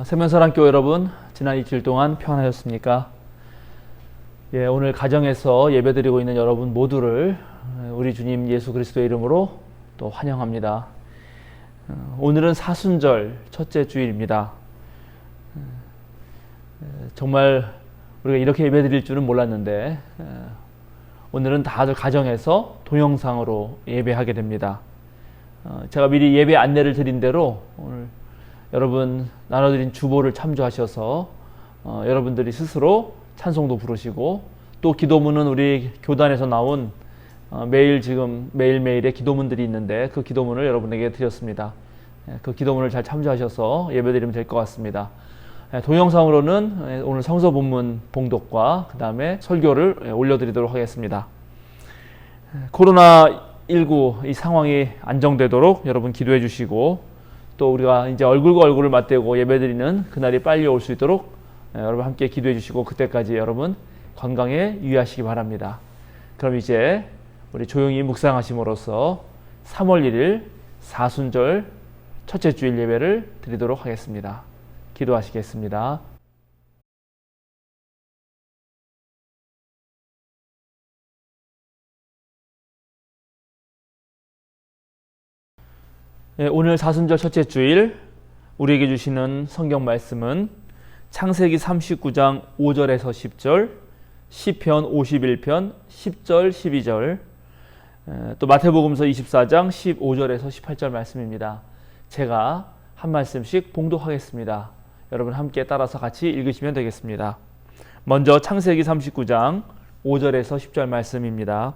세면사랑교회 여러분, 지난 일주일 동안 평안하셨습니까? 오늘 가정에서 예배드리고 있는 여러분 모두를 우리 주님 예수 그리스도의 이름으로 또 환영합니다. 오늘은 사순절 첫째 주일입니다. 정말 우리가 이렇게 예배드릴 줄은 몰랐는데 오늘은 다들 가정에서 동영상으로 예배하게 됩니다. 제가 미리 예배 안내를 드린 대로 오늘 여러분 나눠드린 주보를 참조하셔서 여러분들이 스스로 찬송도 부르시고 또 기도문은 우리 교단에서 나온 매일매일의 기도문들이 있는데 그 기도문을 여러분에게 드렸습니다. 그 기도문을 잘 참조하셔서 예배드리면 될 것 같습니다. 동영상으로는 오늘 성서 본문 봉독과 그 다음에 설교를 올려드리도록 하겠습니다. 코로나19 이 상황이 안정되도록 여러분 기도해 주시고 또 우리가 이제 얼굴과 얼굴을 맞대고 예배드리는 그날이 빨리 올 수 있도록 여러분 함께 기도해 주시고 그때까지 여러분 건강에 유의하시기 바랍니다. 그럼 이제 우리 조용히 묵상하심으로써 3월 1일 사순절 첫째 주일 예배를 드리도록 하겠습니다. 기도하시겠습니다. 오늘 사순절 첫째 주일 우리에게 주시는 성경 말씀은 창세기 39장 5절에서 10절, 시편 51편 10절, 12절, 또 마태복음서 24장 15절에서 18절 말씀입니다. 제가 한 말씀씩 봉독하겠습니다. 여러분 함께 따라서 같이 읽으시면 되겠습니다. 먼저 창세기 39장 5절에서 10절 말씀입니다.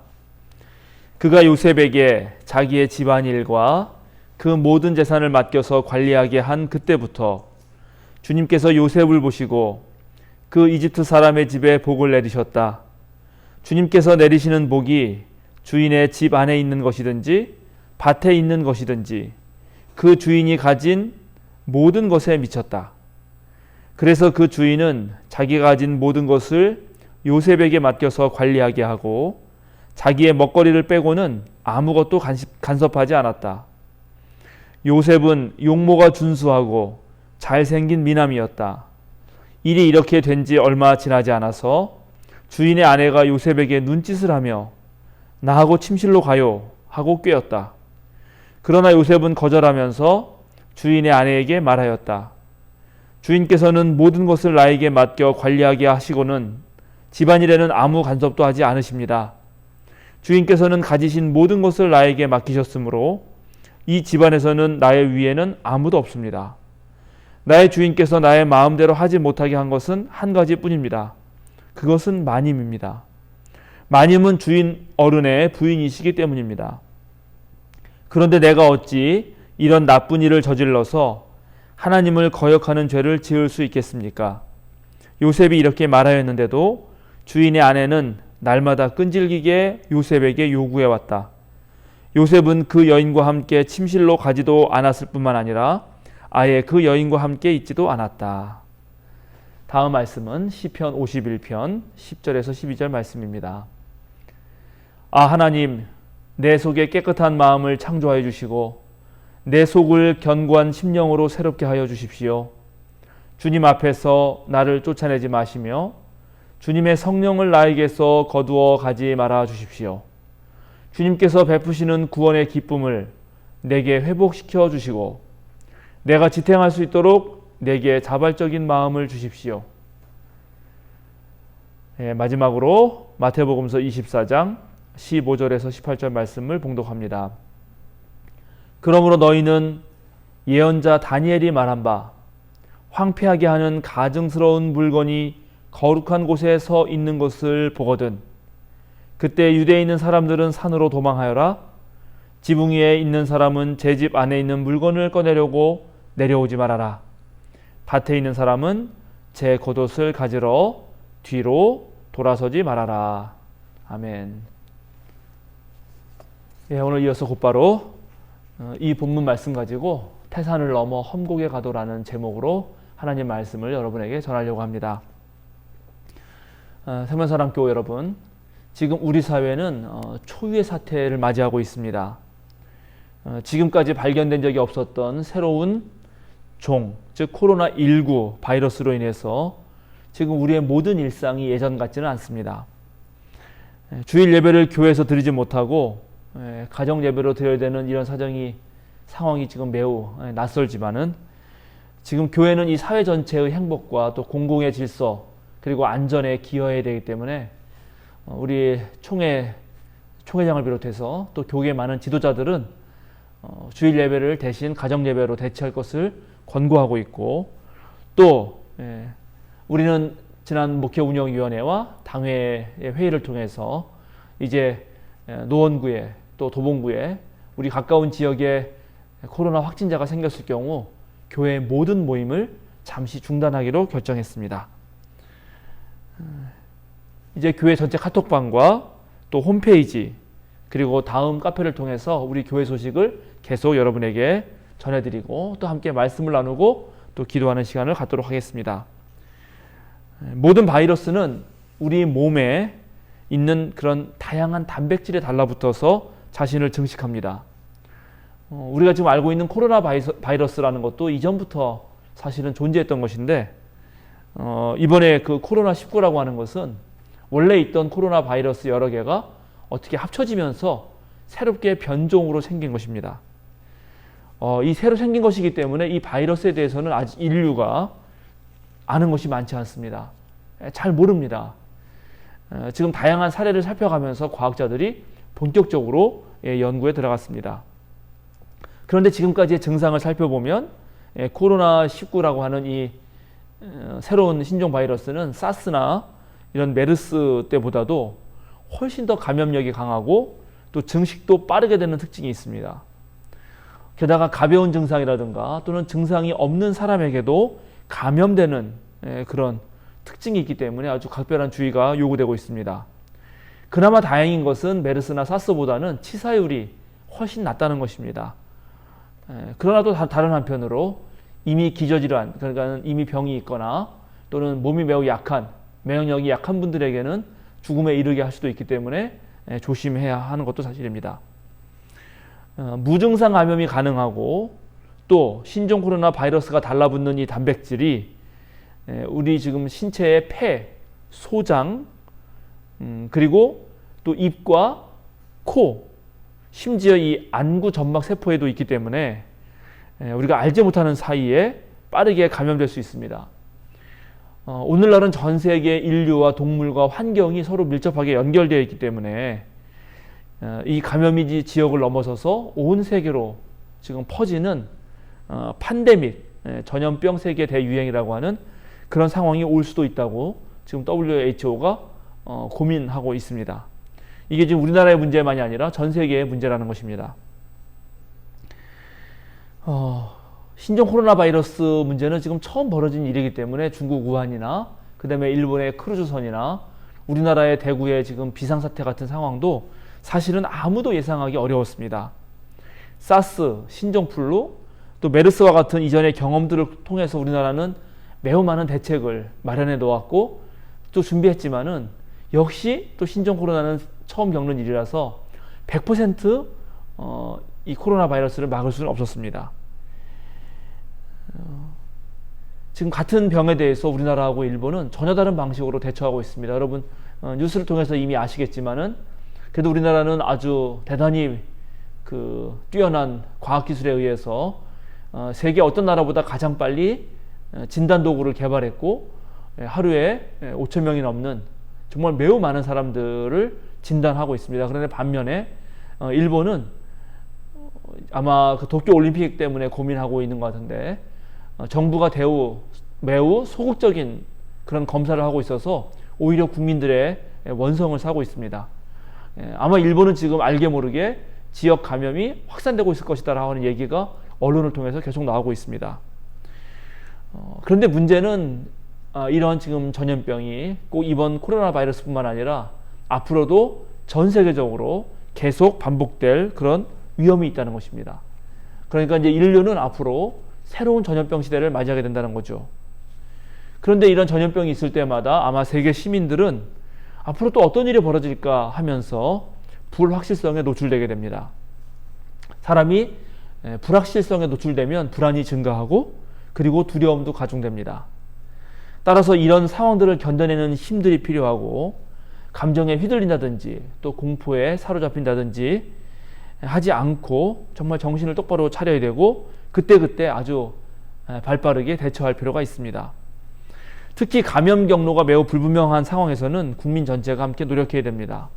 그가 요셉에게 자기의 집안일과 그 모든 재산을 맡겨서 관리하게 한 그때부터 주님께서 요셉을 보시고 그 이집트 사람의 집에 복을 내리셨다. 주님께서 내리시는 복이 주인의 집 안에 있는 것이든지 밭에 있는 것이든지 그 주인이 가진 모든 것에 미쳤다. 그래서 그 주인은 자기가 가진 모든 것을 요셉에게 맡겨서 관리하게 하고 자기의 먹거리를 빼고는 아무것도 간섭하지 않았다. 요셉은 용모가 준수하고 잘생긴 미남이었다. 일이 이렇게 된 지 얼마 지나지 않아서 주인의 아내가 요셉에게 눈짓을 하며 나하고 침실로 가요 하고 꾀었다. 그러나 요셉은 거절하면서 주인의 아내에게 말하였다. 주인께서는 모든 것을 나에게 맡겨 관리하게 하시고는 집안일에는 아무 간섭도 하지 않으십니다. 주인께서는 가지신 모든 것을 나에게 맡기셨으므로 이 집안에서는 나의 위에는 아무도 없습니다. 나의 주인께서 나의 마음대로 하지 못하게 한 것은 한 가지뿐입니다. 그것은 마님입니다. 마님은 주인 어른의 부인이시기 때문입니다. 그런데 내가 어찌 이런 나쁜 일을 저질러서 하나님을 거역하는 죄를 지을 수 있겠습니까? 요셉이 이렇게 말하였는데도 주인의 아내는 날마다 끈질기게 요셉에게 요구해왔다. 요셉은 그 여인과 함께 침실로 가지도 않았을 뿐만 아니라 아예 그 여인과 함께 있지도 않았다. 다음 말씀은 시편 51편 10절에서 12절 말씀입니다. 하나님, 내 속에 깨끗한 마음을 창조하여 주시고 내 속을 견고한 심령으로 새롭게 하여 주십시오. 주님 앞에서 나를 쫓아내지 마시며 주님의 성령을 나에게서 거두어 가지 말아 주십시오. 주님께서 베푸시는 구원의 기쁨을 내게 회복시켜 주시고 내가 지탱할 수 있도록 내게 자발적인 마음을 주십시오. 마지막으로 마태복음서 24장 15절에서 18절 말씀을 봉독합니다. 그러므로 너희는 예언자 다니엘이 말한 바 황폐하게 하는 가증스러운 물건이 거룩한 곳에 서 있는 것을 보거든 그때 유대에 있는 사람들은 산으로 도망하여라. 지붕 위에 있는 사람은 제 집 안에 있는 물건을 꺼내려고 내려오지 말아라. 밭에 있는 사람은 제 겉옷을 가지러 뒤로 돌아서지 말아라. 아멘. 오늘 이어서 곧바로 이 본문 말씀 가지고 태산을 넘어 험곡에 가도라는 제목으로 하나님 말씀을 여러분에게 전하려고 합니다. 세면사랑교회 여러분, 지금 우리 사회는 초유의 사태를 맞이하고 있습니다. 지금까지 발견된 적이 없었던 새로운 즉 코로나19 바이러스로 인해서 지금 우리의 모든 일상이 예전 같지는 않습니다. 주일 예배를 교회에서 드리지 못하고 가정 예배로 드려야 되는 이런 상황이 지금 매우 낯설지만은 지금 교회는 이 사회 전체의 행복과 또 공공의 질서 그리고 안전에 기여해야 되기 때문에 우리 총회장을 비롯해서 또 교계의 많은 지도자들은 주일 예배를 대신 가정 예배로 대체할 것을 권고하고 있고 또 우리는 지난 목회운영위원회와 당회의 회의를 통해서 이제 노원구에 또 도봉구에 우리 가까운 지역에 코로나 확진자가 생겼을 경우 교회의 모든 모임을 잠시 중단하기로 결정했습니다. 이제 교회 전체 카톡방과 또 홈페이지 그리고 다음 카페를 통해서 우리 교회 소식을 계속 여러분에게 전해드리고 또 함께 말씀을 나누고 또 기도하는 시간을 갖도록 하겠습니다. 모든 바이러스는 우리 몸에 있는 그런 다양한 단백질에 달라붙어서 자신을 증식합니다. 우리가 지금 알고 있는 코로나 바이러스라는 것도 이전부터 사실은 존재했던 것인데 이번에 그 코로나19라고 하는 것은 원래 있던 코로나 바이러스 여러 개가 어떻게 합쳐지면서 새롭게 변종으로 생긴 것입니다. 이 새로 생긴 것이기 때문에 이 바이러스에 대해서는 아직 인류가 아는 것이 많지 않습니다. 잘 모릅니다. 지금 다양한 사례를 살펴가면서 과학자들이 본격적으로 연구에 들어갔습니다. 그런데 지금까지의 증상을 살펴보면 코로나19라고 하는 이 새로운 신종 바이러스는 사스나 이런 메르스 때보다도 훨씬 더 감염력이 강하고 또 증식도 빠르게 되는 특징이 있습니다. 게다가 가벼운 증상이라든가 또는 증상이 없는 사람에게도 감염되는 그런 특징이 있기 때문에 아주 각별한 주의가 요구되고 있습니다. 그나마 다행인 것은 메르스나 사스보다는 치사율이 훨씬 낮다는 것입니다. 그러나 또 다른 한편으로 이미 기저질환, 그러니까 이미 병이 있거나 또는 몸이 매우 약한, 면역력이 약한 분들에게는 죽음에 이르게 할 수도 있기 때문에 조심해야 하는 것도 사실입니다. 무증상 감염이 가능하고 또 신종 코로나 바이러스가 달라붙는 이 단백질이 우리 지금 신체의 폐, 소장, 그리고 또 입과 코, 심지어 이 안구 점막 세포에도 있기 때문에 우리가 알지 못하는 사이에 빠르게 감염될 수 있습니다. 오늘날은 전 세계 인류와 동물과 환경이 서로 밀접하게 연결되어 있기 때문에 이 감염이 지역을 넘어서서 온 세계로 지금 퍼지는 팬데믹, 전염병 세계 대유행이라고 하는 그런 상황이 올 수도 있다고 지금 WHO가 고민하고 있습니다. 이게 지금 우리나라의 문제만이 아니라 전 세계의 문제라는 것입니다. 신종 코로나 바이러스 문제는 지금 처음 벌어진 일이기 때문에 중국 우한이나 그 다음에 일본의 크루즈선이나 우리나라의 대구의 지금 비상사태 같은 상황도 사실은 아무도 예상하기 어려웠습니다. 사스, 신종플루, 또 메르스와 같은 이전의 경험들을 통해서 우리나라는 매우 많은 대책을 마련해 놓았고 또 준비했지만은 역시 또 신종 코로나는 처음 겪는 일이라서 100% 이 코로나 바이러스를 막을 수는 없었습니다. 지금 같은 병에 대해서 우리나라하고 일본은 전혀 다른 방식으로 대처하고 있습니다. 여러분 뉴스를 통해서 이미 아시겠지만은 그래도 우리나라는 아주 대단히 뛰어난 과학기술에 의해서 세계 어떤 나라보다 가장 빨리 진단 도구를 개발했고 하루에 5천 명이 넘는 정말 매우 많은 사람들을 진단하고 있습니다. 그런데 반면에 일본은 아마 그 도쿄 올림픽 때문에 고민하고 있는 것 같은데 정부가 매우 소극적인 그런 검사를 하고 있어서 오히려 국민들의 원성을 사고 있습니다. 아마 일본은 지금 알게 모르게 지역 감염이 확산되고 있을 것이다 라는 얘기가 언론을 통해서 계속 나오고 있습니다. 그런데 문제는 이런 지금 전염병이 꼭 이번 코로나 바이러스뿐만 아니라 앞으로도 전 세계적으로 계속 반복될 그런 위험이 있다는 것입니다. 그러니까 이제 인류는 앞으로 새로운 전염병 시대를 맞이하게 된다는 거죠. 그런데 이런 전염병이 있을 때마다 아마 세계 시민들은 앞으로 또 어떤 일이 벌어질까 하면서 불확실성에 노출되게 됩니다. 사람이 불확실성에 노출되면 불안이 증가하고 그리고 두려움도 가중됩니다. 따라서 이런 상황들을 견뎌내는 힘들이 필요하고 감정에 휘둘린다든지 또 공포에 사로잡힌다든지 하지 않고 정말 정신을 똑바로 차려야 되고 그때그때 아주 발빠르게 대처할 필요가 있습니다. 특히 감염 경로가 매우 불분명한 상황에서는 국민 전체가 함께 노력해야 됩니다.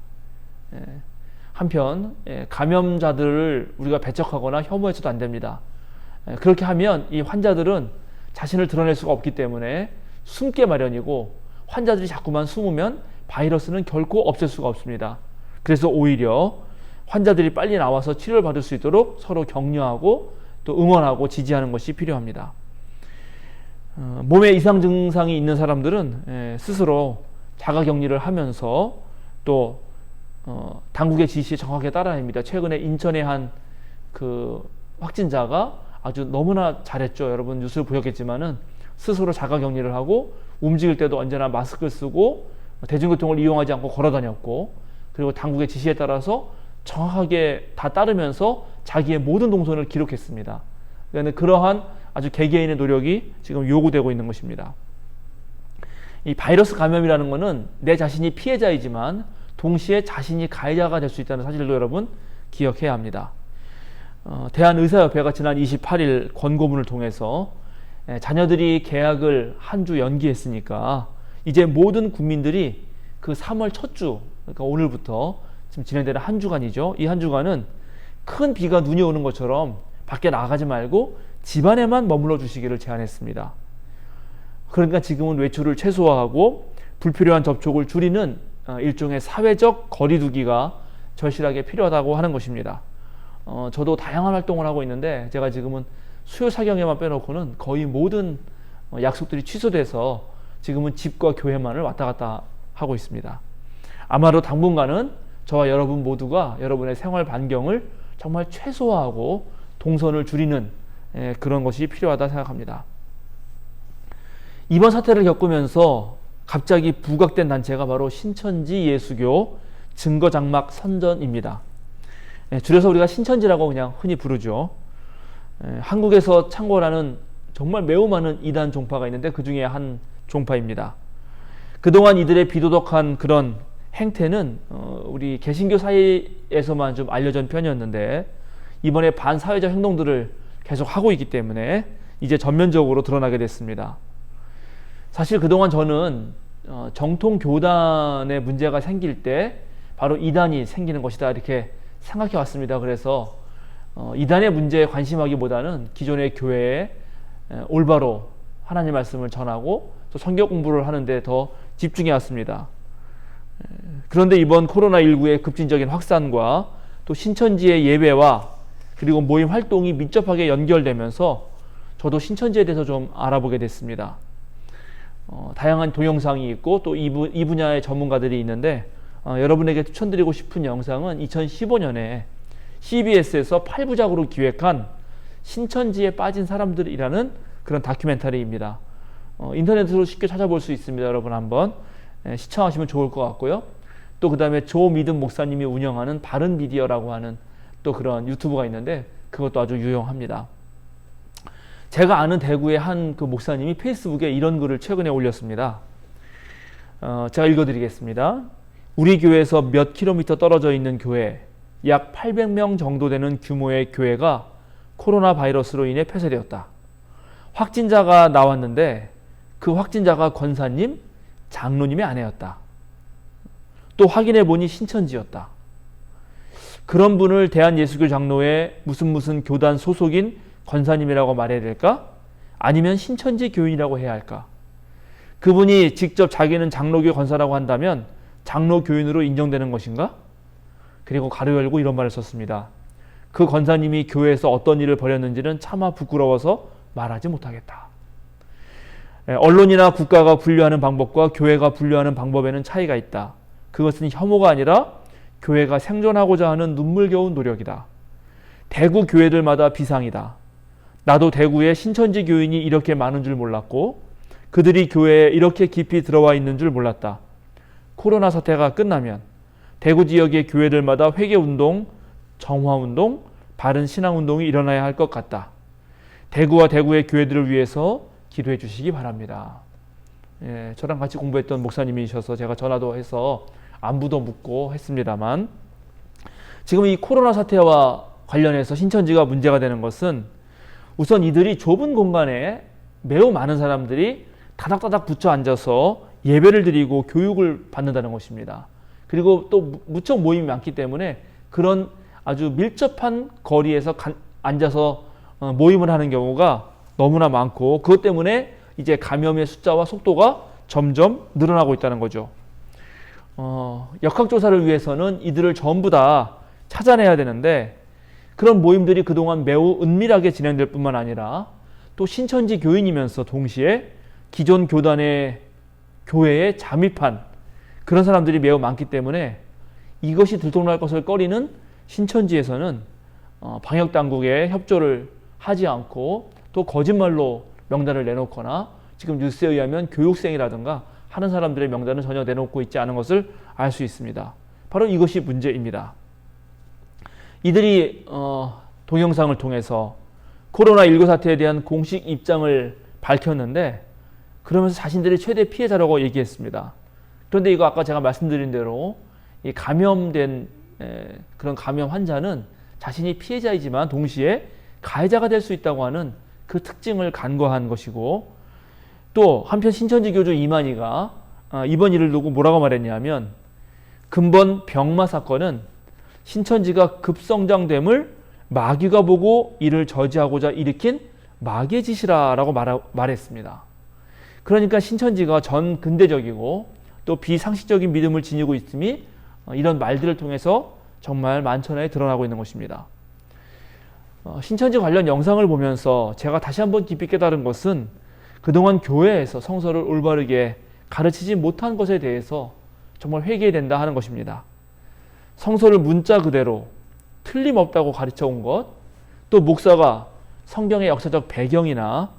한편 감염자들을 우리가 배척하거나 혐오해서도 안 됩니다. 그렇게 하면 이 환자들은 자신을 드러낼 수가 없기 때문에 숨게 마련이고 환자들이 자꾸만 숨으면 바이러스는 결코 없앨 수가 없습니다. 그래서 오히려 환자들이 빨리 나와서 치료를 받을 수 있도록 서로 격려하고 또 응원하고 지지하는 것이 필요합니다. 몸에 이상 증상이 있는 사람들은 스스로 자가격리를 하면서 또 당국의 지시에 정확하게 따라야 합니다. 최근에 인천의 한 그 확진자가 아주 너무나 잘했죠. 여러분 뉴스를 보셨겠지만은 스스로 자가격리를 하고 움직일 때도 언제나 마스크를 쓰고 대중교통을 이용하지 않고 걸어 다녔고 그리고 당국의 지시에 따라서 정확하게 다 따르면서 자기의 모든 동선을 기록했습니다. 그러니까 그러한 아주 개개인의 노력이 지금 요구되고 있는 것입니다. 이 바이러스 감염이라는 것은 내 자신이 피해자이지만 동시에 자신이 가해자가 될 수 있다는 사실도 여러분 기억해야 합니다. 대한의사협회가 지난 28일 권고문을 통해서 자녀들이 개학을 한 주 연기했으니까 이제 모든 국민들이 그 3월 첫 주, 그러니까 오늘부터 지금 진행되는 한 주간이죠. 이 한 주간은 큰 비가 눈이 오는 것처럼 밖에 나가지 말고 집안에만 머물러 주시기를 제안했습니다. 그러니까 지금은 외출을 최소화하고 불필요한 접촉을 줄이는 일종의 사회적 거리두기가 절실하게 필요하다고 하는 것입니다. 저도 다양한 활동을 하고 있는데 제가 지금은 수요 사경에만 빼놓고는 거의 모든 약속들이 취소돼서 지금은 집과 교회만을 왔다 갔다 하고 있습니다. 아마도 당분간은 저와 여러분 모두가 여러분의 생활 반경을 정말 최소화하고 동선을 줄이는 그런 것이 필요하다 생각합니다. 이번 사태를 겪으면서 갑자기 부각된 단체가 바로 신천지 예수교 증거장막 선전입니다. 줄여서 우리가 신천지라고 그냥 흔히 부르죠. 한국에서 창궐하는 정말 매우 많은 이단 종파가 있는데 그 중에 한 종파입니다. 그동안 이들의 비도덕한 그런 행태는 우리 개신교 사이에서만 좀 알려진 편이었는데 이번에 반사회적 행동들을 계속 하고 있기 때문에 이제 전면적으로 드러나게 됐습니다. 사실 그동안 저는 정통 교단에 문제가 생길 때 바로 이단이 생기는 것이다 이렇게 생각해 왔습니다. 그래서 이단의 문제에 관심하기보다는 기존의 교회에 올바로 하나님 말씀을 전하고 또 성경 공부를 하는데 더 집중해 왔습니다. 그런데 이번 코로나19의 급진적인 확산과 또 신천지의 예배와 그리고 모임 활동이 밀접하게 연결되면서 저도 신천지에 대해서 좀 알아보게 됐습니다. 다양한 동영상이 있고 또 이 분야의 전문가들이 있는데 여러분에게 추천드리고 싶은 영상은 2015년에 CBS에서 8부작으로 기획한 신천지에 빠진 사람들이라는 그런 다큐멘터리입니다. 인터넷으로 쉽게 찾아볼 수 있습니다. 여러분 한번 시청하시면 좋을 것 같고요. 또 그 다음에 조 믿음 목사님이 운영하는 바른 미디어라고 하는 또 그런 유튜브가 있는데 그것도 아주 유용합니다. 제가 아는 대구의 한 그 목사님이 페이스북에 이런 글을 최근에 올렸습니다. 제가 읽어드리겠습니다. 우리 교회에서 몇 킬로미터 떨어져 있는 교회, 약 800명 정도 되는 규모의 교회가 코로나 바이러스로 인해 폐쇄되었다. 확진자가 나왔는데 그 확진자가 권사님, 장로님의 아내였다. 또 확인해 보니 신천지였다. 그런 분을 대한예수교 장로의 무슨 교단 소속인 권사님이라고 말해야 될까? 아니면 신천지 교인이라고 해야 할까? 그분이 직접 자기는 장로교 권사라고 한다면 장로 교인으로 인정되는 것인가? 그리고 가로 열고 이런 말을 썼습니다. 그 권사님이 교회에서 어떤 일을 벌였는지는 차마 부끄러워서 말하지 못하겠다. 언론이나 국가가 분류하는 방법과 교회가 분류하는 방법에는 차이가 있다. 그것은 혐오가 아니라 교회가 생존하고자 하는 눈물겨운 노력이다. 대구 교회들마다 비상이다. 나도 대구에 신천지 교인이 이렇게 많은 줄 몰랐고 그들이 교회에 이렇게 깊이 들어와 있는 줄 몰랐다. 코로나 사태가 끝나면 대구 지역의 교회들마다 회개운동, 정화운동, 바른 신앙운동이 일어나야 할 것 같다. 대구와 대구의 교회들을 위해서 기도해 주시기 바랍니다. 저랑 같이 공부했던 목사님이셔서 제가 전화도 해서 안부도 묻고 했습니다만, 지금 이 코로나 사태와 관련해서 신천지가 문제가 되는 것은 우선 이들이 좁은 공간에 매우 많은 사람들이 다닥다닥 붙여 앉아서 예배를 드리고 교육을 받는다는 것입니다. 그리고 또 무척 모임이 많기 때문에 그런 아주 밀접한 거리에서 앉아서 모임을 하는 경우가 너무나 많고, 그것 때문에 이제 감염의 숫자와 속도가 점점 늘어나고 있다는 거죠. 역학조사를 위해서는 이들을 전부 다 찾아내야 되는데, 그런 모임들이 그동안 매우 은밀하게 진행될 뿐만 아니라 또 신천지 교인이면서 동시에 기존 교회에 잠입한 그런 사람들이 매우 많기 때문에 이것이 들통날 것을 꺼리는 신천지에서는 방역당국에 협조를 하지 않고 또 거짓말로 명단을 내놓거나, 지금 뉴스에 의하면 교육생이라든가 하는 사람들의 명단을 전혀 내놓고 있지 않은 것을 알 수 있습니다. 바로 이것이 문제입니다. 이들이 동영상을 통해서 코로나19 사태에 대한 공식 입장을 밝혔는데, 그러면서 자신들이 최대 피해자라고 얘기했습니다. 그런데 이거 아까 제가 말씀드린 대로 이 감염된 그런 감염 환자는 자신이 피해자이지만 동시에 가해자가 될 수 있다고 하는 그 특징을 간과한 것이고, 또 한편 신천지 교주 이만희가 이번 일을 두고 뭐라고 말했냐면, 근본 병마 사건은 신천지가 급성장됨을 마귀가 보고 이를 저지하고자 일으킨 마귀의 짓이라고 말했습니다. 그러니까 신천지가 전 근대적이고 또 비상식적인 믿음을 지니고 있음이 이런 말들을 통해서 정말 만천하에 드러나고 있는 것입니다. 신천지 관련 영상을 보면서 제가 다시 한번 깊이 깨달은 것은, 그동안 교회에서 성서를 올바르게 가르치지 못한 것에 대해서 정말 회개해야 된다 하는 것입니다. 성서를 문자 그대로 틀림없다고 가르쳐 온 것, 또 목사가 성경의 역사적 배경이나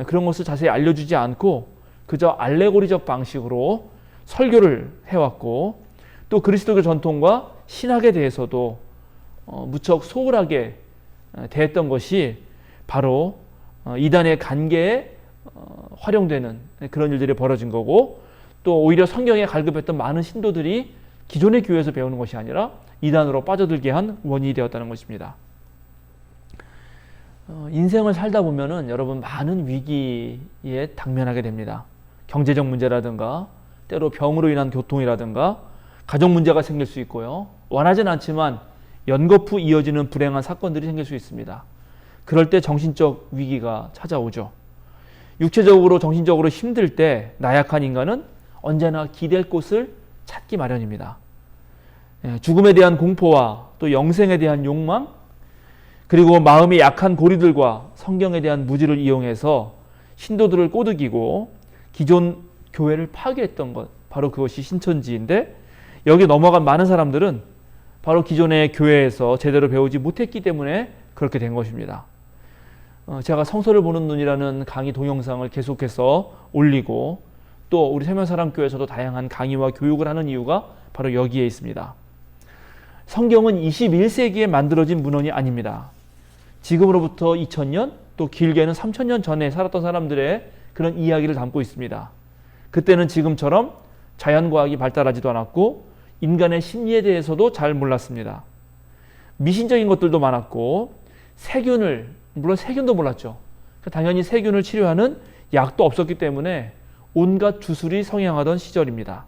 그런 것을 자세히 알려주지 않고 그저 알레고리적 방식으로 설교를 해왔고, 또 그리스도교 전통과 신학에 대해서도 무척 소홀하게 대했던 것이 바로 이단의 간계에 활용되는 그런 일들이 벌어진 거고, 또 오히려 성경에 갈급했던 많은 신도들이 기존의 교회에서 배우는 것이 아니라 이단으로 빠져들게 한 원인이 되었다는 것입니다. 인생을 살다 보면은 여러분 많은 위기에 당면하게 됩니다. 경제적 문제라든가 때로 병으로 인한 교통이라든가 가정 문제가 생길 수 있고요. 원하진 않지만 연거푸 이어지는 불행한 사건들이 생길 수 있습니다. 그럴 때 정신적 위기가 찾아오죠. 육체적으로 정신적으로 힘들 때 나약한 인간은 언제나 기댈 곳을 찾기 마련입니다. 죽음에 대한 공포와 또 영생에 대한 욕망, 그리고 마음이 약한 고리들과 성경에 대한 무지를 이용해서 신도들을 꼬드기고 기존 교회를 파괴했던 것, 바로 그것이 신천지인데, 여기 넘어간 많은 사람들은 바로 기존의 교회에서 제대로 배우지 못했기 때문에 그렇게 된 것입니다. 제가 성서를 보는 눈이라는 강의 동영상을 계속해서 올리고, 또 우리 세면사랑교회에서도 다양한 강의와 교육을 하는 이유가 바로 여기에 있습니다. 성경은 21세기에 만들어진 문헌이 아닙니다. 지금으로부터 2000년, 또 길게는 3000년 전에 살았던 사람들의 그런 이야기를 담고 있습니다. 그때는 지금처럼 자연과학이 발달하지도 않았고 인간의 심리에 대해서도 잘 몰랐습니다. 미신적인 것들도 많았고 물론 세균도 몰랐죠. 당연히 세균을 치료하는 약도 없었기 때문에 온갖 주술이 성행하던 시절입니다.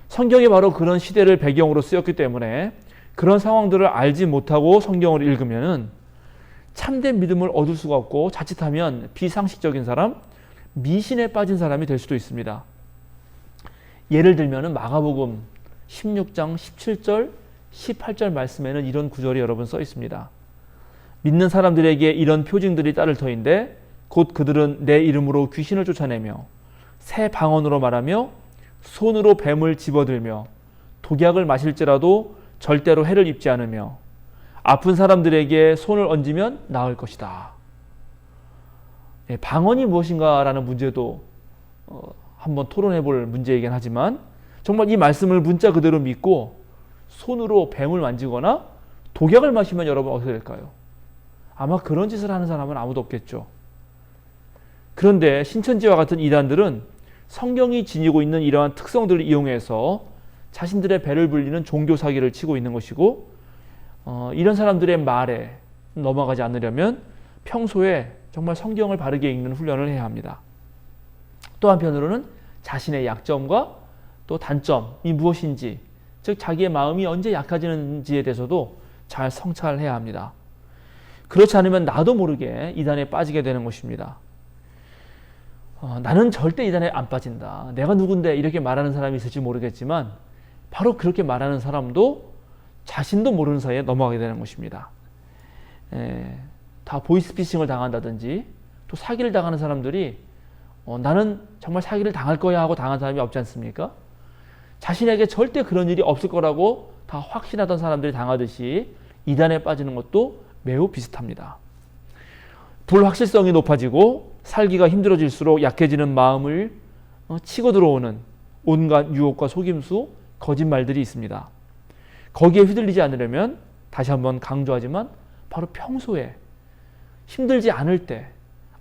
성경이 바로 그런 시대를 배경으로 쓰였기 때문에 그런 상황들을 알지 못하고 성경을 읽으면 참된 믿음을 얻을 수가 없고, 자칫하면 비상식적인 사람, 미신에 빠진 사람이 될 수도 있습니다. 예를 들면 마가복음 16장 17절, 18절 말씀에는 이런 구절이 여러분 써 있습니다. 믿는 사람들에게 이런 표징들이 따를 터인데 곧 그들은 내 이름으로 귀신을 쫓아내며 새 방언으로 말하며 손으로 뱀을 집어들며 독약을 마실지라도 절대로 해를 입지 않으며 아픈 사람들에게 손을 얹으면 나을 것이다. 방언이 무엇인가라는 문제도 한번 토론해 볼 문제이긴 하지만, 정말 이 말씀을 문자 그대로 믿고 손으로 뱀을 만지거나 독약을 마시면 여러분 어떻게 될까요? 아마 그런 짓을 하는 사람은 아무도 없겠죠. 그런데 신천지와 같은 이단들은 성경이 지니고 있는 이러한 특성들을 이용해서 자신들의 배를 불리는 종교 사기를 치고 있는 것이고, 이런 사람들의 말에 넘어가지 않으려면 평소에 정말 성경을 바르게 읽는 훈련을 해야 합니다. 또 한편으로는 자신의 약점과 또 단점이 무엇인지, 즉 자기의 마음이 언제 약해지는지에 대해서도 잘 성찰해야 합니다. 그렇지 않으면 나도 모르게 이단에 빠지게 되는 것입니다. 나는 절대 이단에 안 빠진다, 내가 누군데, 이렇게 말하는 사람이 있을지 모르겠지만 바로 그렇게 말하는 사람도 자신도 모르는 사이에 넘어가게 되는 것입니다. 다 보이스피싱을 당한다든지 또 사기를 당하는 사람들이 나는 정말 사기를 당할 거야 하고 당한 사람이 없지 않습니까? 자신에게 절대 그런 일이 없을 거라고 다 확신하던 사람들이 당하듯이 이단에 빠지는 것도 매우 비슷합니다. 불확실성이 높아지고 살기가 힘들어질수록 약해지는 마음을 치고 들어오는 온갖 유혹과 속임수, 거짓말들이 있습니다. 거기에 휘둘리지 않으려면 다시 한번 강조하지만 바로 평소에 힘들지 않을 때,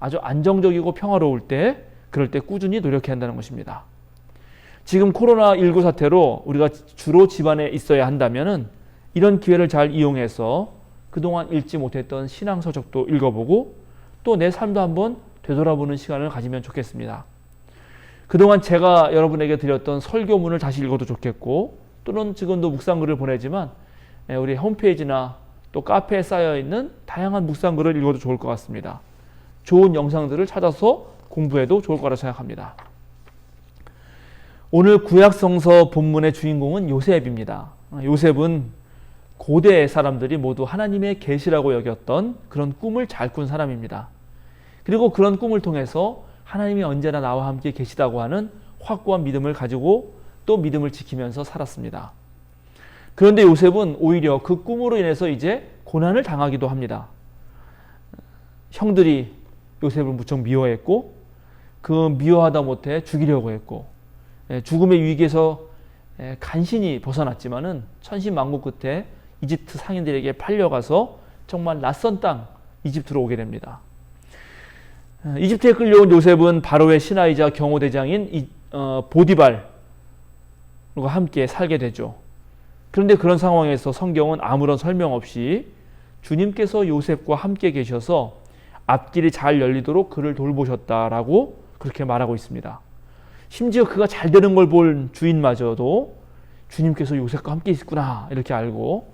아주 안정적이고 평화로울 때, 그럴 때 꾸준히 노력해야 한다는 것입니다. 지금 코로나19 사태로 우리가 주로 집안에 있어야 한다면 이런 기회를 잘 이용해서 그동안 읽지 못했던 신앙 서적도 읽어보고 또 내 삶도 한번 되돌아보는 시간을 가지면 좋겠습니다. 그동안 제가 여러분에게 드렸던 설교문을 다시 읽어도 좋겠고, 또는 지금도 묵상글을 보내지만 우리 홈페이지나 또 카페에 쌓여있는 다양한 묵상글을 읽어도 좋을 것 같습니다. 좋은 영상들을 찾아서 공부해도 좋을 거라 생각합니다. 오늘 구약성서 본문의 주인공은 요셉입니다. 요셉은 고대 사람들이 모두 하나님의 계시라고 여겼던 그런 꿈을 잘 꾼 사람입니다. 그리고 그런 꿈을 통해서 하나님이 언제나 나와 함께 계시다고 하는 확고한 믿음을 가지고 또 믿음을 지키면서 살았습니다. 그런데 요셉은 오히려 그 꿈으로 인해서 이제 고난을 당하기도 합니다. 형들이 요셉을 무척 미워했고, 그 미워하다 못해 죽이려고 했고, 죽음의 위기에서 간신히 벗어났지만은 천신만고 끝에 이집트 상인들에게 팔려가서 정말 낯선 땅 이집트로 오게 됩니다. 이집트에 끌려온 요셉은 바로의 신하이자 경호대장인 보디발과 함께 살게 되죠. 그런데 그런 상황에서 성경은 아무런 설명 없이 주님께서 요셉과 함께 계셔서 앞길이 잘 열리도록 그를 돌보셨다라고 그렇게 말하고 있습니다. 심지어 그가 잘 되는 걸 본 주인마저도 주님께서 요셉과 함께 있구나 이렇게 알고,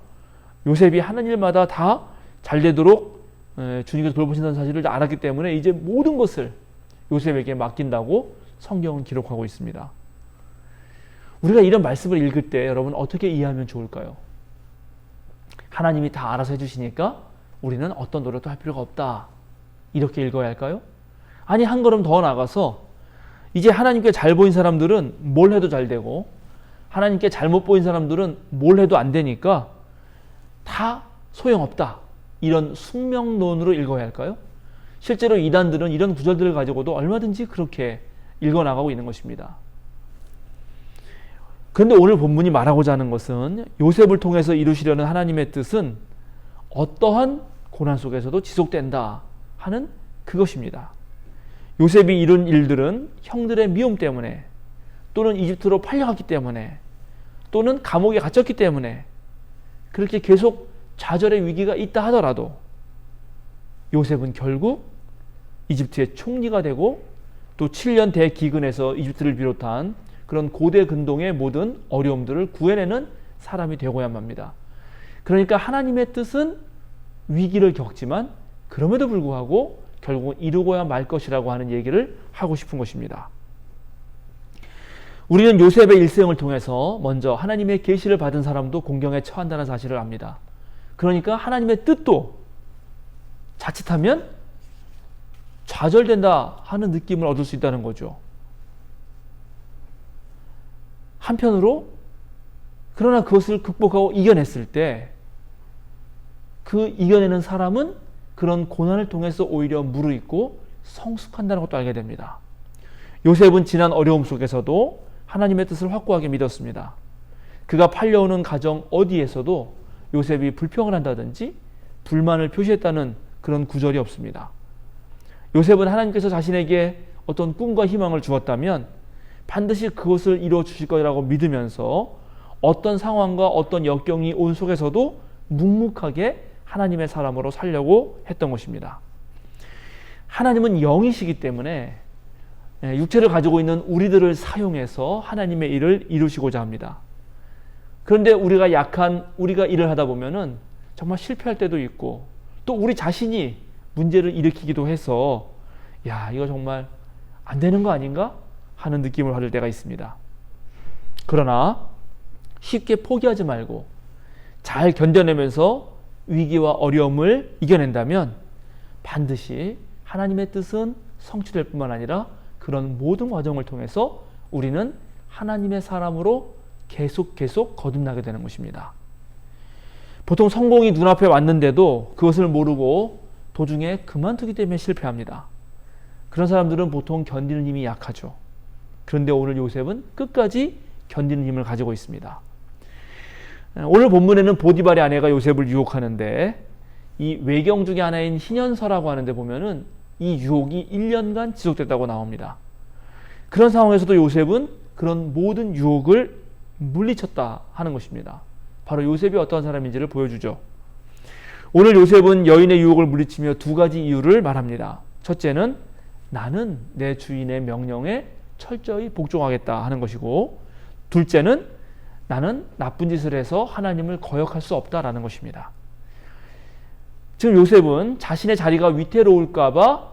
요셉이 하는 일마다 다 잘 되도록 주님께서 돌보신다는 사실을 알았기 때문에 이제 모든 것을 요셉에게 맡긴다고 성경은 기록하고 있습니다. 우리가 이런 말씀을 읽을 때 여러분 어떻게 이해하면 좋을까요? 하나님이 다 알아서 해주시니까 우리는 어떤 노력도 할 필요가 없다, 이렇게 읽어야 할까요? 아니, 한 걸음 더 나가서 이제 하나님께 잘 보인 사람들은 뭘 해도 잘 되고, 하나님께 잘못 보인 사람들은 뭘 해도 안 되니까 다 소용없다, 이런 숙명론으로 읽어야 할까요? 실제로 이단들은 이런 구절들을 가지고도 얼마든지 그렇게 읽어나가고 있는 것입니다. 그런데 오늘 본문이 말하고자 하는 것은 요셉을 통해서 이루시려는 하나님의 뜻은 어떠한 고난 속에서도 지속된다 하는 그것입니다. 요셉이 이룬 일들은 형들의 미움 때문에, 또는 이집트로 팔려갔기 때문에, 또는 감옥에 갇혔기 때문에 그렇게 계속 좌절의 위기가 있다 하더라도 요셉은 결국 이집트의 총리가 되고 또 7년 대기근에서 이집트를 비롯한 그런 고대 근동의 모든 어려움들을 구해내는 사람이 되고야만 합니다. 그러니까 하나님의 뜻은 위기를 겪지만 그럼에도 불구하고 결국은 이루고야 말 것이라고 하는 얘기를 하고 싶은 것입니다. 우리는 요셉의 일생을 통해서 먼저 하나님의 계시를 받은 사람도 공경에 처한다는 사실을 압니다. 그러니까 하나님의 뜻도 자칫하면 좌절된다 하는 느낌을 얻을 수 있다는 거죠. 한편으로 그러나 그것을 극복하고 이겨냈을 때 그 이겨내는 사람은 그런 고난을 통해서 오히려 무르익고 성숙한다는 것도 알게 됩니다. 요셉은 지난 어려움 속에서도 하나님의 뜻을 확고하게 믿었습니다. 그가 팔려오는 가정 어디에서도 요셉이 불평을 한다든지 불만을 표시했다는 그런 구절이 없습니다. 요셉은 하나님께서 자신에게 어떤 꿈과 희망을 주었다면 반드시 그것을 이루어 주실 거라고 믿으면서 어떤 상황과 어떤 역경이 온 속에서도 묵묵하게 하나님의 사람으로 살려고 했던 것입니다. 하나님은 영이시기 때문에 육체를 가지고 있는 우리들을 사용해서 하나님의 일을 이루시고자 합니다. 그런데 우리가 약한 우리가 일을 하다 보면은 정말 실패할 때도 있고 또 우리 자신이 문제를 일으키기도 해서 야, 이거 정말 안 되는 거 아닌가 하는 느낌을 받을 때가 있습니다. 그러나 쉽게 포기하지 말고 잘 견뎌내면서 위기와 어려움을 이겨낸다면 반드시 하나님의 뜻은 성취될 뿐만 아니라 그런 모든 과정을 통해서 우리는 하나님의 사람으로 계속 거듭나게 되는 것입니다. 보통 성공이 눈앞에 왔는데도 그것을 모르고 도중에 그만두기 때문에 실패합니다. 그런 사람들은 보통 견디는 힘이 약하죠. 그런데 오늘 요셉은 끝까지 견디는 힘을 가지고 있습니다. 오늘 본문에는 보디발의 아내가 요셉을 유혹하는데 이 외경 중에 하나인 희년서라고 하는데 보면은 이 유혹이 1년간 지속됐다고 나옵니다. 그런 상황에서도 요셉은 그런 모든 유혹을 물리쳤다 하는 것입니다. 바로 요셉이 어떤 사람인지를 보여주죠. 오늘 요셉은 여인의 유혹을 물리치며 두 가지 이유를 말합니다. 첫째는 나는 내 주인의 명령에 철저히 복종하겠다 하는 것이고, 둘째는 나는 나쁜 짓을 해서 하나님을 거역할 수 없다라는 것입니다. 지금 요셉은 자신의 자리가 위태로울까 봐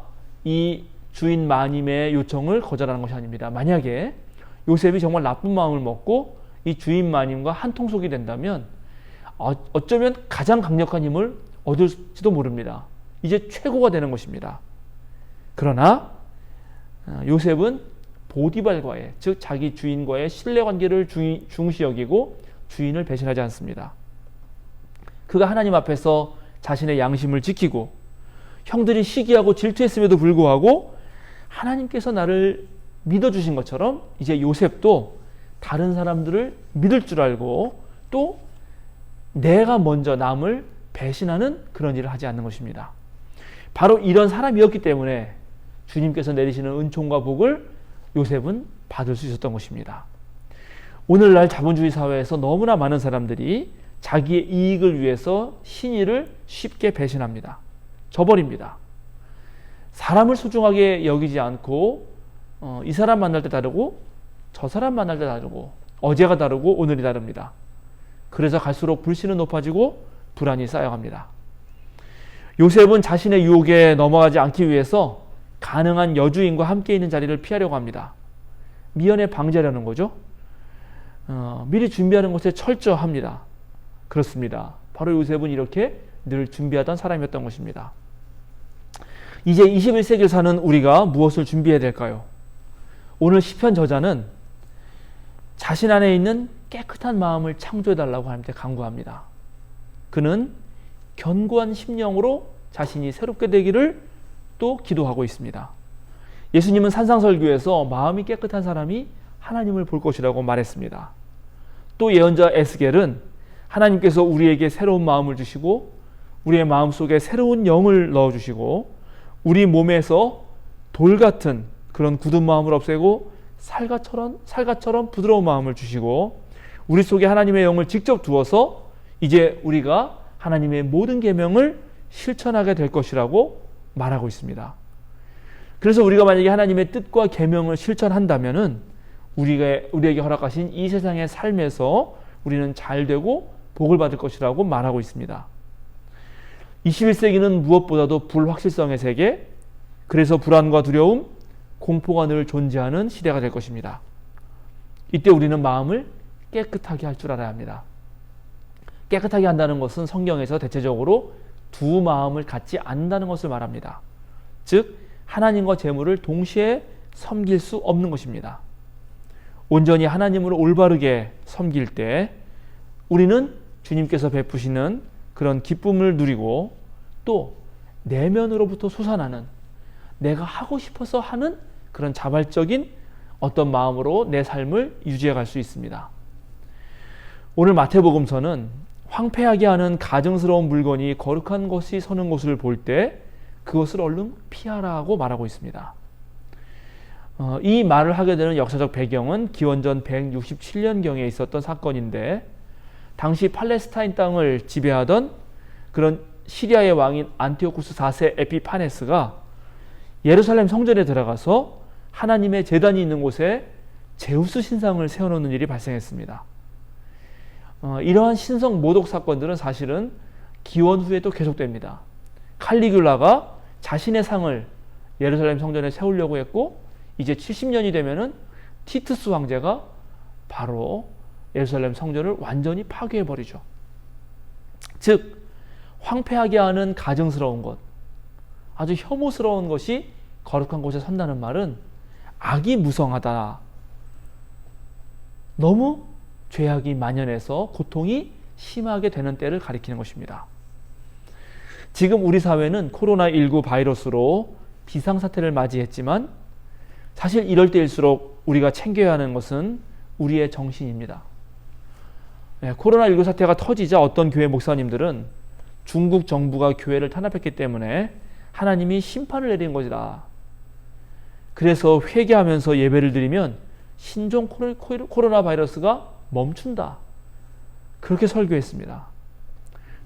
이 주인 마님의 요청을 거절하는 것이 아닙니다. 만약에 요셉이 정말 나쁜 마음을 먹고 이 주인 마님과 한통속이 된다면 어쩌면 가장 강력한 힘을 얻을지도 모릅니다. 이제 최고가 되는 것입니다. 그러나 요셉은 보디발과의, 즉 자기 주인과의 신뢰관계를 중시 여기고 주인을 배신하지 않습니다. 그가 하나님 앞에서 자신의 양심을 지키고 형들이 시기하고 질투했음에도 불구하고 하나님께서 나를 믿어주신 것처럼 이제 요셉도 다른 사람들을 믿을 줄 알고 또 내가 먼저 남을 배신하는 그런 일을 하지 않는 것입니다. 바로 이런 사람이었기 때문에 주님께서 내리시는 은총과 복을 요셉은 받을 수 있었던 것입니다. 오늘날 자본주의 사회에서 너무나 많은 사람들이 자기의 이익을 위해서 신의를 쉽게 배신합니다. 저버립니다. 사람을 소중하게 여기지 않고 이 사람 만날 때 다르고 저 사람 만날 때 다르고 어제가 다르고 오늘이 다릅니다. 그래서 갈수록 불신은 높아지고 불안이 쌓여갑니다. 요셉은 자신의 유혹에 넘어가지 않기 위해서 가능한 여주인과 함께 있는 자리를 피하려고 합니다. 미연에 방지하려는 거죠. 미리 준비하는 것에 철저합니다. 그렇습니다. 바로 요셉은 이렇게 늘 준비하던 사람이었던 것입니다. 이제 21세기를 사는 우리가 무엇을 준비해야 될까요? 오늘 시편 저자는 자신 안에 있는 깨끗한 마음을 창조해달라고 하나님께 간구합니다. 그는 견고한 심령으로 자신이 새롭게 되기를 또 기도하고 있습니다. 예수님은 산상설교에서 마음이 깨끗한 사람이 하나님을 볼 것이라고 말했습니다. 또 예언자 에스겔은 하나님께서 우리에게 새로운 마음을 주시고 우리의 마음속에 새로운 영을 넣어주시고 우리 몸에서 돌 같은 그런 굳은 마음을 없애고 살같처럼 부드러운 마음을 주시고 우리 속에 하나님의 영을 직접 두어서 이제 우리가 하나님의 모든 계명을 실천하게 될 것이라고 말하고 있습니다. 그래서 우리가 만약에 하나님의 뜻과 계명을 실천한다면은 우리에게 허락하신 이 세상의 삶에서 우리는 잘 되고 복을 받을 것이라고 말하고 있습니다. 21세기는 무엇보다도 불확실성의 세계, 그래서 불안과 두려움, 공포가 늘 존재하는 시대가 될 것입니다. 이때 우리는 마음을 깨끗하게 할 줄 알아야 합니다. 깨끗하게 한다는 것은 성경에서 대체적으로 두 마음을 갖지 않는다는 것을 말합니다. 즉 하나님과 재물을 동시에 섬길 수 없는 것입니다. 온전히 하나님을 올바르게 섬길 때 우리는 주님께서 베푸시는 그런 기쁨을 누리고 또 내면으로부터 솟아나는 내가 하고 싶어서 하는 그런 자발적인 어떤 마음으로 내 삶을 유지해 갈 수 있습니다. 오늘 마태복음서는 황폐하게 하는 가증스러운 물건이 거룩한 것이 서는 곳을 볼 때 그것을 얼른 피하라고 말하고 있습니다. 이 말을 하게 되는 역사적 배경은 기원전 167년경에 있었던 사건인데, 당시 팔레스타인 땅을 지배하던 그런 시리아의 왕인 안티오쿠스 4세 에피파네스가 예루살렘 성전에 들어가서 하나님의 제단이 있는 곳에 제우스 신상을 세워놓는 일이 발생했습니다. 이러한 신성 모독 사건들은 사실은 기원 후에도 계속됩니다. 칼리굴라가 자신의 상을 예루살렘 성전에 세우려고 했고, 이제 70년이 되면은 티투스 황제가 바로 예루살렘 성전을 완전히 파괴해버리죠. 즉, 황폐하게 하는 가증스러운 것, 아주 혐오스러운 것이 거룩한 곳에 선다는 말은 악이 무성하다, 너무 죄악이 만연해서 고통이 심하게 되는 때를 가리키는 것입니다. 지금 우리 사회는 코로나19 바이러스로 비상사태를 맞이했지만 사실 이럴 때일수록 우리가 챙겨야 하는 것은 우리의 정신입니다. 코로나19 사태가 터지자 어떤 교회 목사님들은 중국 정부가 교회를 탄압했기 때문에 하나님이 심판을 내린 것이다, 그래서 회개하면서 예배를 드리면 신종 코로나 바이러스가 멈춘다, 그렇게 설교했습니다.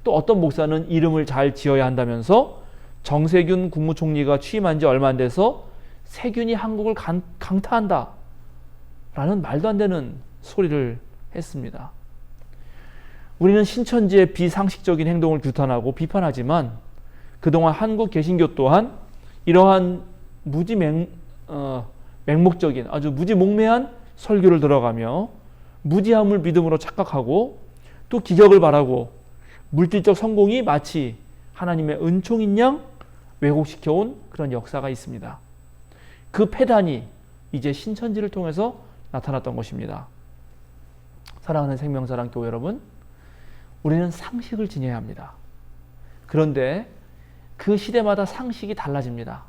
또 어떤 목사는 이름을 잘 지어야 한다면서 정세균 국무총리가 취임한 지 얼마 안 돼서 세균이 한국을 강타한다 라는 말도 안 되는 소리를 했습니다. 우리는 신천지의 비상식적인 행동을 규탄하고 비판하지만 그동안 한국 개신교 또한 이러한 맹목적인 아주 무지몽매한 설교를 들어가며 무지함을 믿음으로 착각하고 또 기적을 바라고 물질적 성공이 마치 하나님의 은총인 양 왜곡시켜온 그런 역사가 있습니다. 그 폐단이 이제 신천지를 통해서 나타났던 것입니다. 사랑하는 생명사랑교회 여러분, 우리는 상식을 지녀야 합니다. 그런데 그 시대마다 상식이 달라집니다.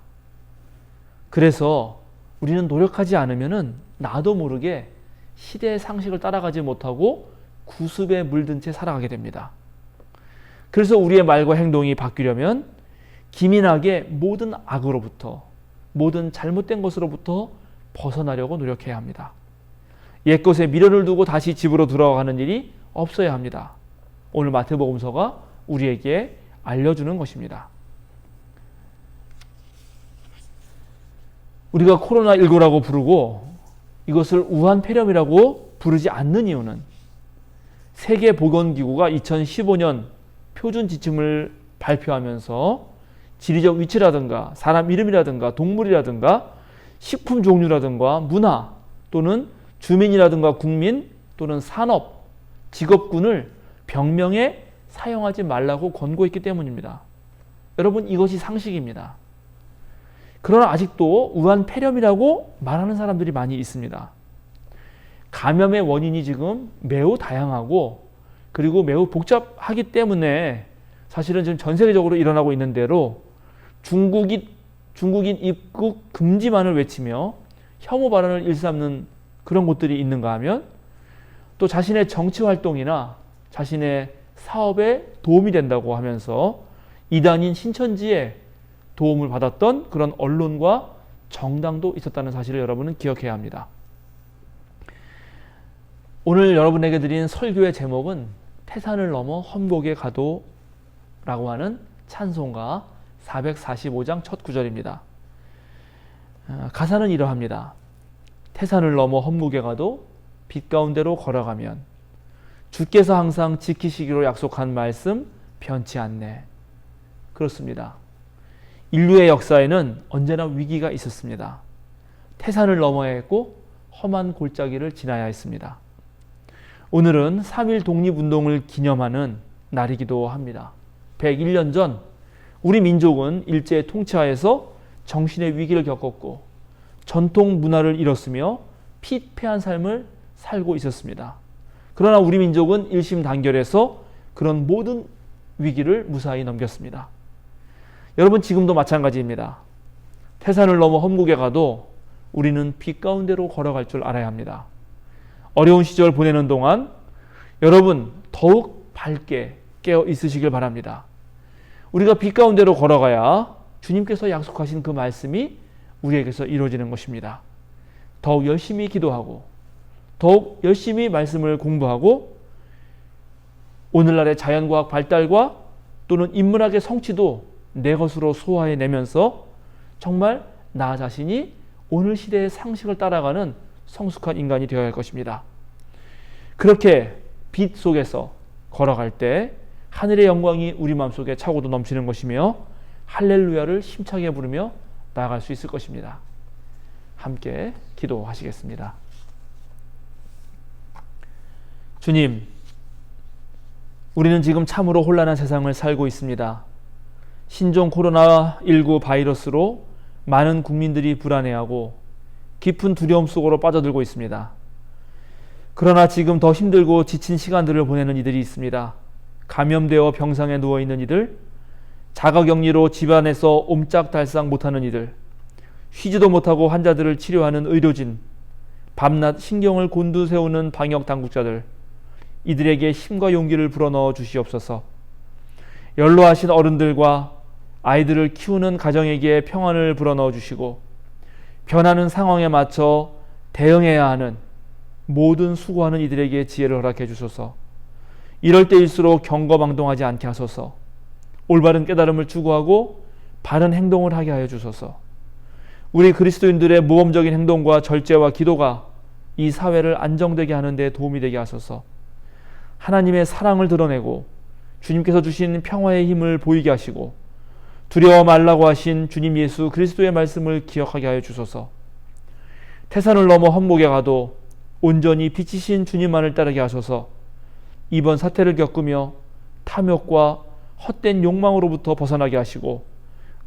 그래서 우리는 노력하지 않으면 나도 모르게 시대의 상식을 따라가지 못하고 구습에 물든 채 살아가게 됩니다. 그래서 우리의 말과 행동이 바뀌려면 기민하게 모든 악으로부터, 모든 잘못된 것으로부터 벗어나려고 노력해야 합니다. 옛것에 미련을 두고 다시 집으로 돌아가는 일이 없어야 합니다. 오늘 마태복음서가 우리에게 알려주는 것입니다. 우리가 코로나19라고 부르고 이것을 우한 폐렴이라고 부르지 않는 이유는 세계보건기구가 2015년 표준 지침을 발표하면서 지리적 위치라든가 사람 이름이라든가 동물이라든가 식품 종류라든가 문화 또는 주민이라든가 국민 또는 산업, 직업군을 병명에 사용하지 말라고 권고했기 때문입니다. 여러분, 이것이 상식입니다. 그러나 아직도 우한 폐렴이라고 말하는 사람들이 많이 있습니다. 감염의 원인이 지금 매우 다양하고 그리고 매우 복잡하기 때문에 사실은 지금 전 세계적으로 일어나고 있는 대로 중국인 입국 금지만을 외치며 혐오 발언을 일삼는 그런 곳들이 있는가 하면 또 자신의 정치 활동이나 자신의 사업에 도움이 된다고 하면서 이단인 신천지에 도움을 받았던 그런 언론과 정당도 있었다는 사실을 여러분은 기억해야 합니다. 오늘 여러분에게 드린 설교의 제목은 태산을 넘어 험곡에 가도 라고 하는 찬송가 445장 첫 구절입니다. 가사는 이러합니다. 태산을 넘어 험곡에 가도 빛 가운데로 걸어가면 주께서 항상 지키시기로 약속한 말씀 변치 않네. 그렇습니다. 인류의 역사에는 언제나 위기가 있었습니다. 태산을 넘어야 했고 험한 골짜기를 지나야 했습니다. 오늘은 3.1 독립운동을 기념하는 날이기도 합니다. 101년 전 우리 민족은 일제의 통치하에서 정신의 위기를 겪었고 전통 문화를 잃었으며 피폐한 삶을 살고 있었습니다. 그러나 우리 민족은 일심단결해서 그런 모든 위기를 무사히 넘겼습니다. 여러분, 지금도 마찬가지입니다. 태산을 넘어 험곡에 가도 우리는 빛 가운데로 걸어갈 줄 알아야 합니다. 어려운 시절 보내는 동안 여러분 더욱 밝게 깨어 있으시길 바랍니다. 우리가 빛 가운데로 걸어가야 주님께서 약속하신 그 말씀이 우리에게서 이루어지는 것입니다. 더욱 열심히 기도하고 더욱 열심히 말씀을 공부하고 오늘날의 자연과학 발달과 또는 인문학의 성취도 내 것으로 소화해내면서 정말 나 자신이 오늘 시대의 상식을 따라가는 성숙한 인간이 되어야 할 것입니다. 그렇게 빛 속에서 걸어갈 때 하늘의 영광이 우리 마음속에 차고도 넘치는 것이며 할렐루야를 힘차게 부르며 나아갈 수 있을 것입니다. 함께 기도하시겠습니다. 주님, 우리는 지금 참으로 혼란한 세상을 살고 있습니다. 신종 코로나19 바이러스로 많은 국민들이 불안해하고 깊은 두려움 속으로 빠져들고 있습니다. 그러나 지금 더 힘들고 지친 시간들을 보내는 이들이 있습니다. 감염되어 병상에 누워있는 이들, 자가격리로 집안에서 옴짝달싹 못하는 이들, 쉬지도 못하고 환자들을 치료하는 의료진, 밤낮 신경을 곤두세우는 방역 당국자들, 이들에게 힘과 용기를 불어넣어 주시옵소서. 연로하신 어른들과 아이들을 키우는 가정에게 평안을 불어넣어 주시고 변하는 상황에 맞춰 대응해야 하는 모든 수고하는 이들에게 지혜를 허락해 주소서. 이럴 때일수록 경거망동하지 않게 하소서. 올바른 깨달음을 추구하고 바른 행동을 하게 하여 주소서. 우리 그리스도인들의 모험적인 행동과 절제와 기도가 이 사회를 안정되게 하는 데 도움이 되게 하소서. 하나님의 사랑을 드러내고 주님께서 주신 평화의 힘을 보이게 하시고 두려워 말라고 하신 주님 예수 그리스도의 말씀을 기억하게 하여 주소서. 태산을 넘어 험목에 가도 온전히 빛이신 주님만을 따르게 하소서. 이번 사태를 겪으며 탐욕과 헛된 욕망으로부터 벗어나게 하시고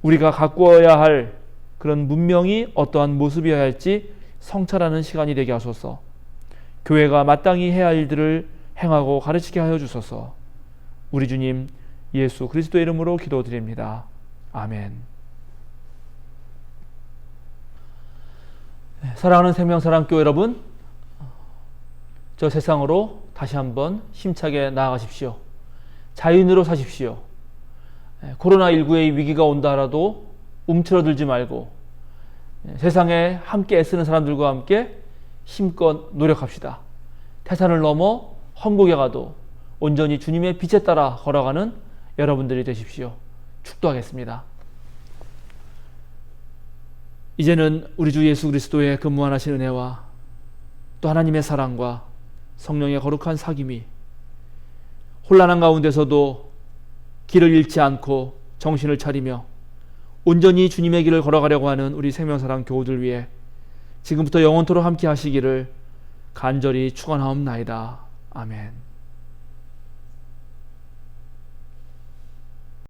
우리가 가꾸어야 할 그런 문명이 어떠한 모습이어야 할지 성찰하는 시간이 되게 하소서. 교회가 마땅히 해야 할 일들을 행하고 가르치게 하여 주소서. 우리 주님 예수 그리스도의 이름으로 기도드립니다. 아멘. 사랑하는 생명사랑교회 여러분, 저 세상으로 다시 한번 힘차게 나아가십시오. 자유인으로 사십시오. 코로나19의 위기가 온다 하라도 움츠러들지 말고 세상에 함께 애쓰는 사람들과 함께 힘껏 노력합시다. 태산을 넘어 험곡에 가도 온전히 주님의 빛에 따라 걸어가는 여러분들이 되십시오. 축도하겠습니다. 이제는 우리 주 예수 그리스도의 그 무한하신 은혜와 또 하나님의 사랑과 성령의 거룩한 사귐이 혼란한 가운데서도 길을 잃지 않고 정신을 차리며 온전히 주님의 길을 걸어가려고 하는 우리 생명사랑 교우들 위해 지금부터 영원토록 함께 하시기를 간절히 축원하옵나이다. 아멘.